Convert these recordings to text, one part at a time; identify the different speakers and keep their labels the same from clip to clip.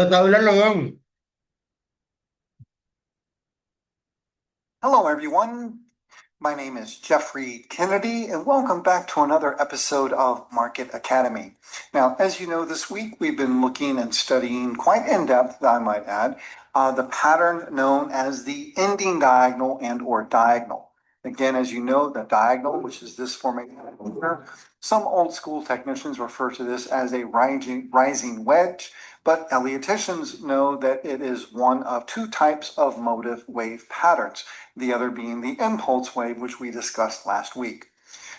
Speaker 1: Tao lắm luôn không?
Speaker 2: Hello, everyone. My name is Jeffrey Kennedy, and welcome back to another episode of Market Academy. Now, as you know, this week we've been looking and studying quite in depth, I might add, the pattern known as the ending diagonal and or diagonal. Again, as you know, the diagonal, which is this formation here, some old school technicians refer to this as a rising wedge, but Elioticians know that it is one of two types of motive wave patterns, the other being the impulse wave, which we discussed last week.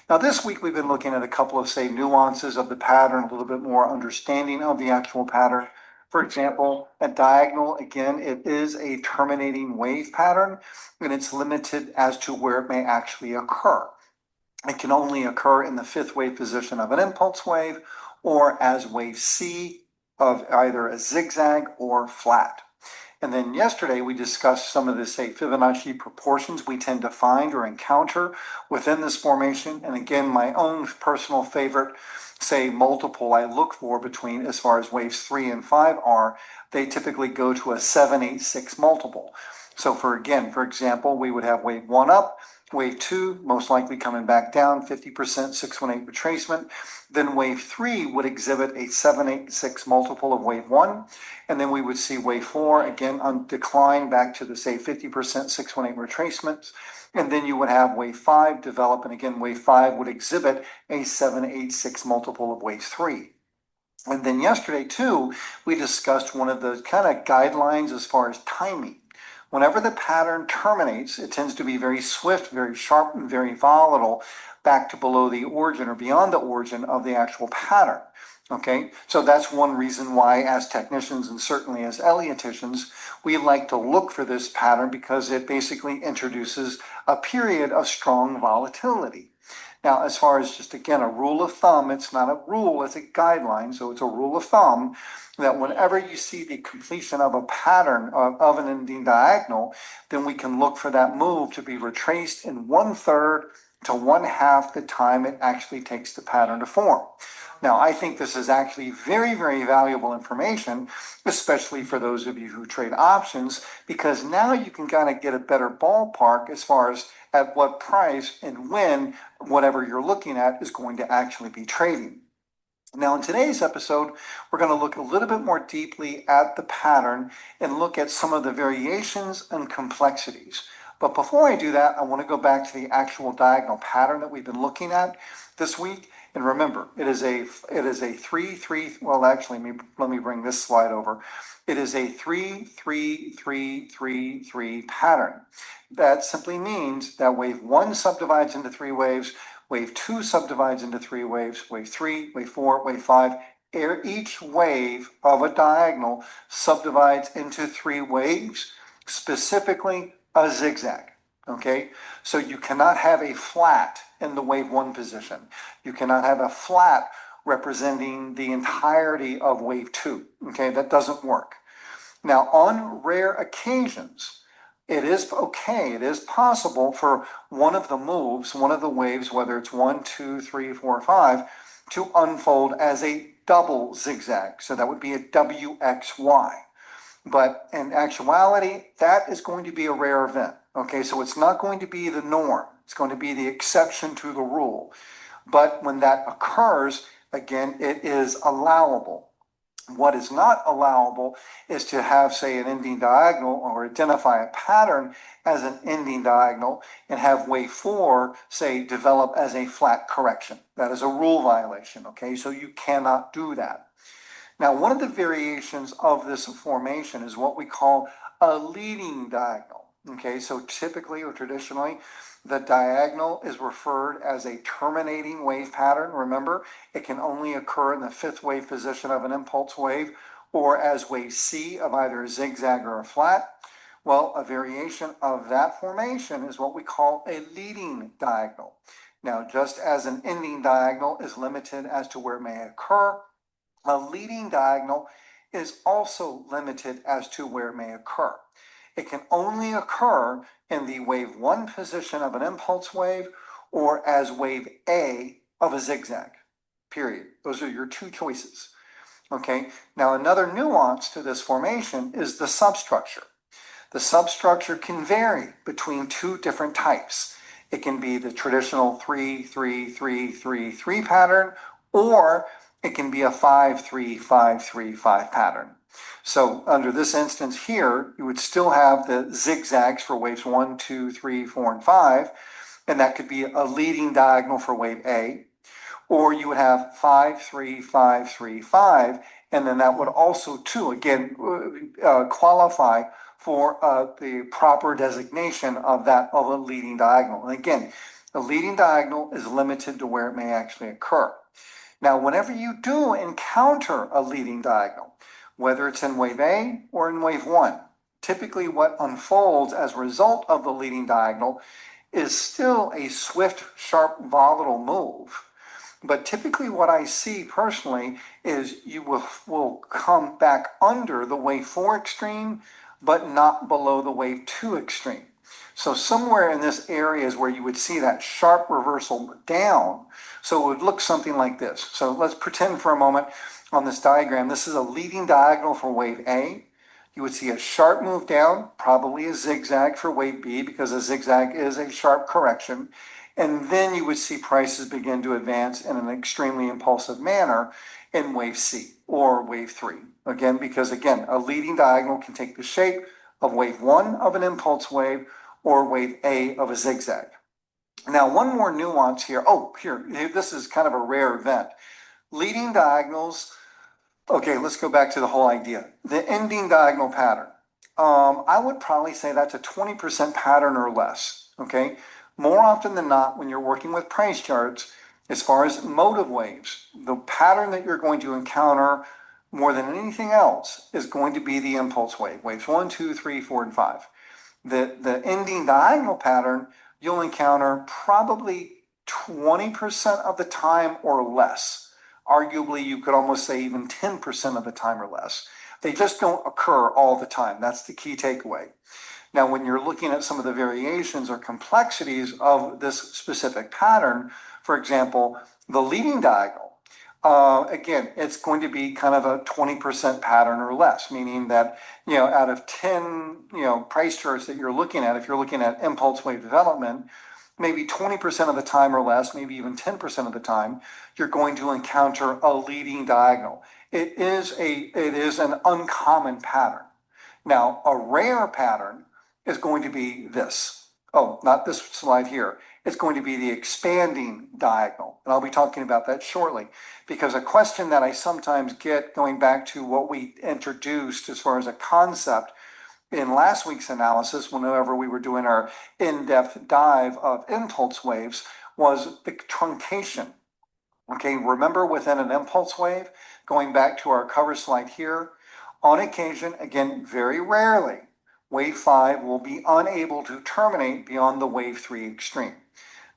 Speaker 2: Now, this week we've been looking at a couple of, say, nuances of the pattern, a little bit more understanding of the actual pattern. For example, a diagonal, again, it is a terminating wave pattern, and it's limited as to where it may actually occur. It can only occur in the fifth wave position of an impulse wave or as wave C of either a zigzag or flat. And then yesterday we discussed some of the, say, Fibonacci proportions we tend to find or encounter within this formation. And again, my own personal favorite, say, multiple I look for between as far as waves 3 and 5 are, they typically go to a 786 multiple. So for example, we would have wave 1 up, wave 2 most likely coming back down, 50% 618 retracement. Then wave 3 would exhibit a 786 multiple of wave 1. And then we would see wave 4 again on decline back to the, say, 50% 618 retracements. And then you would have wave 5 develop. And again, wave 5 would exhibit a 786 multiple of wave 3. And then yesterday, too, we discussed one of the kind of guidelines as far as timing. Whenever the pattern terminates, it tends to be very swift, very sharp, and very volatile back to below the origin or beyond the origin of the actual pattern. Okay, so that's one reason why, as technicians and certainly as Elioticians, we like to look for this pattern because it basically introduces a period of strong volatility. Now, as far as just again a rule of thumb, it's not a rule, it's a guideline, so it's a rule of thumb that whenever you see the completion of a pattern of an ending diagonal, then we can look for that move to be retraced in 1/3 to 1/2 the time it actually takes the pattern to form. Now, I think this is actually very, very valuable information, especially for those of you who trade options, because now you can kind of get a better ballpark as far as at what price and when whatever you're looking at is going to actually be trading. Now, in today's episode, we're going to look a little bit more deeply at the pattern and look at some of the variations and complexities. But before I do that, I want to go back to the actual diagonal pattern that we've been looking at this week. And remember, it is a 3-3. Well, actually, let me bring this slide over. It is a 3-3-3-3-3 pattern. That simply means that wave 1 subdivides into 3 waves. Wave 2 subdivides into 3 waves, wave 3, wave 4, wave 5. Each wave of a diagonal subdivides into 3 waves, specifically a zigzag. Okay, so you cannot have a flat in the wave 1 position. You cannot have a flat representing the entirety of wave 2. Okay, that doesn't work. Now, on rare occasions, it is okay, it is possible for one of the moves, one of the waves, whether it's 1, 2, 3, 4, 5, to unfold as a double zigzag. So that would be a WXY. But in actuality, that is going to be a rare event. Okay, so it's not going to be the norm. It's going to be the exception to the rule. But when that occurs, again, it is allowable. What is not allowable is to have, say, an ending diagonal or identify a pattern as an ending diagonal and have wave 4, say, develop as a flat correction. That is a rule violation, okay? So you cannot do that. Now, one of the variations of this formation is what we call a leading diagonal. Okay, so typically or traditionally, the diagonal is referred as a terminating wave pattern. Remember, it can only occur in the fifth wave position of an impulse wave or as wave C of either a zigzag or a flat. Well, a variation of that formation is what we call a leading diagonal. Now, just as an ending diagonal is limited as to where it may occur, a leading diagonal is also limited as to where it may occur. It can only occur in the wave 1 position of an impulse wave or as wave A of a zigzag, period. Those are your two choices. Okay, now another nuance to this formation is the substructure. The substructure can vary between two different types. It can be the traditional 3, 3, 3, 3, 3 pattern, or it can be a 5, 3, 5, 3, 5 pattern. So under this instance here, you would still have the zigzags for waves 1, 2, 3, 4, and 5, and that could be a leading diagonal for wave A, or you would have 5, 3, 5, 3, 5, and then that would also, too, again, qualify for the proper designation of a leading diagonal. And again, a leading diagonal is limited to where it may actually occur. Now, whenever you do encounter a leading diagonal, whether it's in wave A or in wave 1, typically what unfolds as a result of the leading diagonal is still a swift, sharp, volatile move. But typically what I see personally is you will come back under the wave 4 extreme, but not below the wave 2 extreme. So somewhere in this area is where you would see that sharp reversal down. So it would look something like this. So let's pretend for a moment on this diagram, this is a leading diagonal for wave A. You would see a sharp move down, probably a zigzag for wave B, because a zigzag is a sharp correction. And then you would see prices begin to advance in an extremely impulsive manner in wave C or wave 3. Again, because again, a leading diagonal can take the shape of wave 1 of an impulse wave or wave A of a zigzag. Now, one more nuance here. Oh, here, this is kind of a rare event. Leading diagonals, okay, let's go back to the whole idea. The ending diagonal pattern. I would probably say that's a 20% pattern or less, okay? More often than not, when you're working with price charts, as far as motive waves, the pattern that you're going to encounter more than anything else is going to be the impulse wave, waves 1, 2, 3, 4, and 5. The ending diagonal pattern, you'll encounter probably 20% of the time or less. Arguably, you could almost say even 10% of the time or less. They just don't occur all the time. That's the key takeaway. Now, when you're looking at some of the variations or complexities of this specific pattern, for example, the leading diagonal, again, it's going to be kind of a 20% pattern or less, meaning that, out of 10, price charts that you're looking at, if you're looking at impulse wave development, maybe 20% of the time or less, maybe even 10% of the time, you're going to encounter a leading diagonal. It is an uncommon pattern. Now, a rare pattern is going to be this. Oh, not this slide here. It's going to be the expanding diagonal. And I'll be talking about that shortly, because a question that I sometimes get, going back to what we introduced as far as a concept in last week's analysis, whenever we were doing our in-depth dive of impulse waves, was the truncation. Okay, remember within an impulse wave, going back to our cover slide here, on occasion, again, very rarely, wave 5 will be unable to terminate beyond the wave 3 extreme.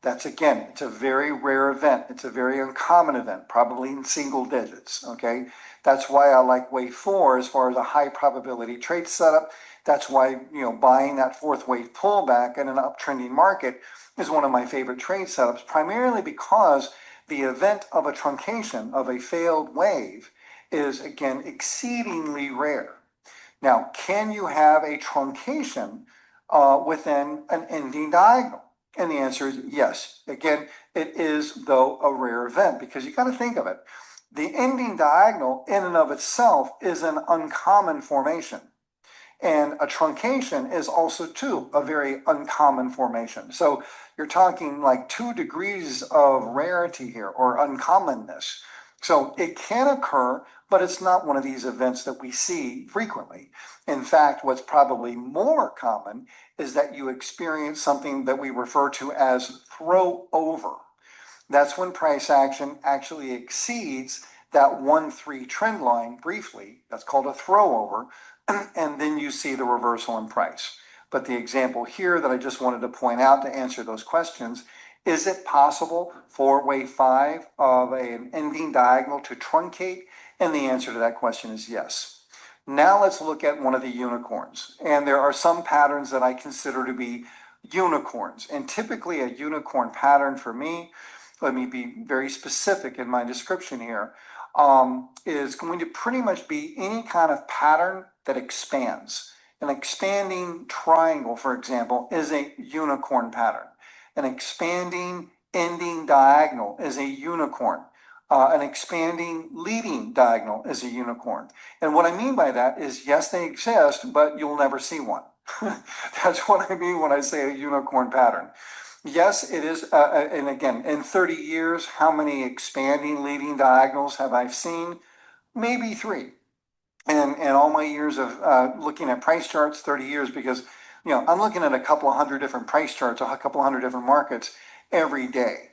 Speaker 2: That's, again, it's a very rare event. It's a very uncommon event, probably in single digits, okay? That's why I like wave 4 as far as a high probability trade setup. That's why, buying that fourth wave pullback in an uptrending market is one of my favorite trade setups, primarily because the event of a truncation, of a failed wave, is, again, exceedingly rare. Now, can you have a truncation within an ending diagonal? And the answer is yes. Again, it is, though, a rare event, because you got to think of it. The ending diagonal in and of itself is an uncommon formation. And a truncation is also, too, a very uncommon formation. So you're talking like 2 degrees of rarity here, or uncommonness. So it can occur, but it's not one of these events that we see frequently. In fact, what's probably more common is that you experience something that we refer to as throw over. That's when price action actually exceeds that 1-3 trend line briefly. That's called a throw over. And then you see the reversal in price. But the example here that I just wanted to point out to answer those questions, is it possible for wave 5 of an ending diagonal to truncate? And the answer to that question is yes. Now let's look at one of the unicorns. And there are some patterns that I consider to be unicorns. And typically a unicorn pattern for me, let me be very specific in my description here, is going to pretty much be any kind of pattern that expands. An expanding triangle, for example, is a unicorn pattern. An expanding ending diagonal is a unicorn. An expanding leading diagonal is a unicorn. And what I mean by that is, yes, they exist, but you'll never see one. That's what I mean when I say a unicorn pattern. Yes, it is. And again, in 30 years, how many expanding leading diagonals have I seen? Maybe three. And all my years of looking at price charts, 30 years, because I'm looking at a couple of hundred different price charts, a couple of hundred different markets every day.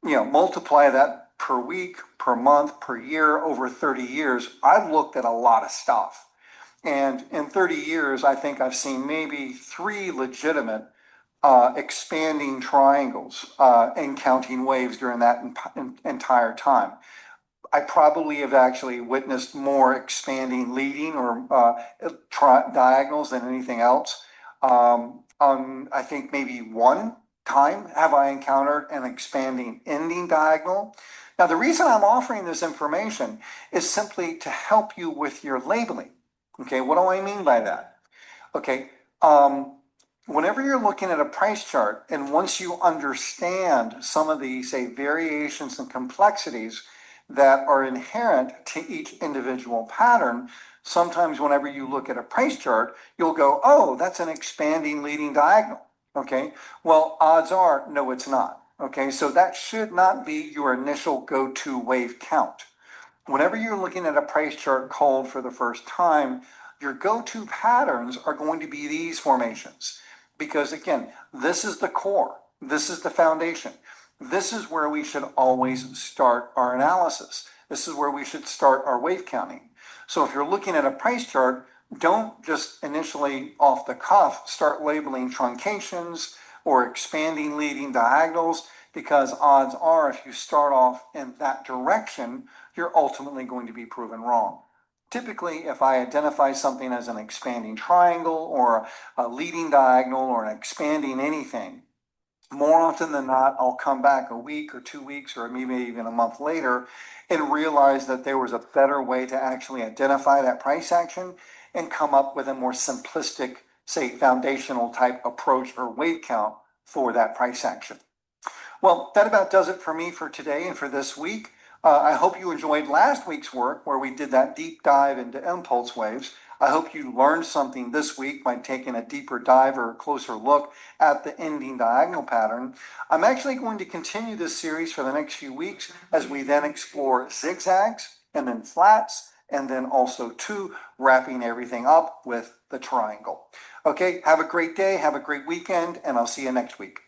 Speaker 2: Multiply that per week, per month, per year, over 30 years. I've looked at a lot of stuff. And in 30 years, I think I've seen maybe three legitimate expanding triangles and counting waves during that entire time. I probably have actually witnessed more expanding leading or diagonals than anything else. I think maybe one time have I encountered an expanding ending diagonal. Now, the reason I'm offering this information is simply to help you with your labeling. Okay, what do I mean by that? Okay, whenever you're looking at a price chart, and once you understand some of the, say, variations and complexities that are inherent to each individual pattern, sometimes whenever you look at a price chart, you'll go, oh, that's an expanding leading diagonal. Okay, well, odds are, no, it's not. Okay, so that should not be your initial go-to wave count. Whenever you're looking at a price chart called for the first time, your go-to patterns are going to be these formations. Because again, this is the core. This is the foundation. This is where we should always start our analysis. This is where we should start our wave counting. So if you're looking at a price chart, don't just initially off the cuff start labeling truncations or expanding leading diagonals, because odds are if you start off in that direction, you're ultimately going to be proven wrong. Typically, if I identify something as an expanding triangle or a leading diagonal or an expanding anything, more often than not, I'll come back a week or 2 weeks or maybe even a month later and realize that there was a better way to actually identify that price action and come up with a more simplistic, say, foundational type approach or wave count for that price action. Well, that about does it for me for today and for this week. I hope you enjoyed last week's work where we did that deep dive into impulse waves. I hope you learned something this week by taking a deeper dive or a closer look at the ending diagonal pattern. I'm actually going to continue this series for the next few weeks as we then explore zigzags and then flats and then also wrapping everything up with the triangle. Okay, have a great day, have a great weekend, and I'll see you next week.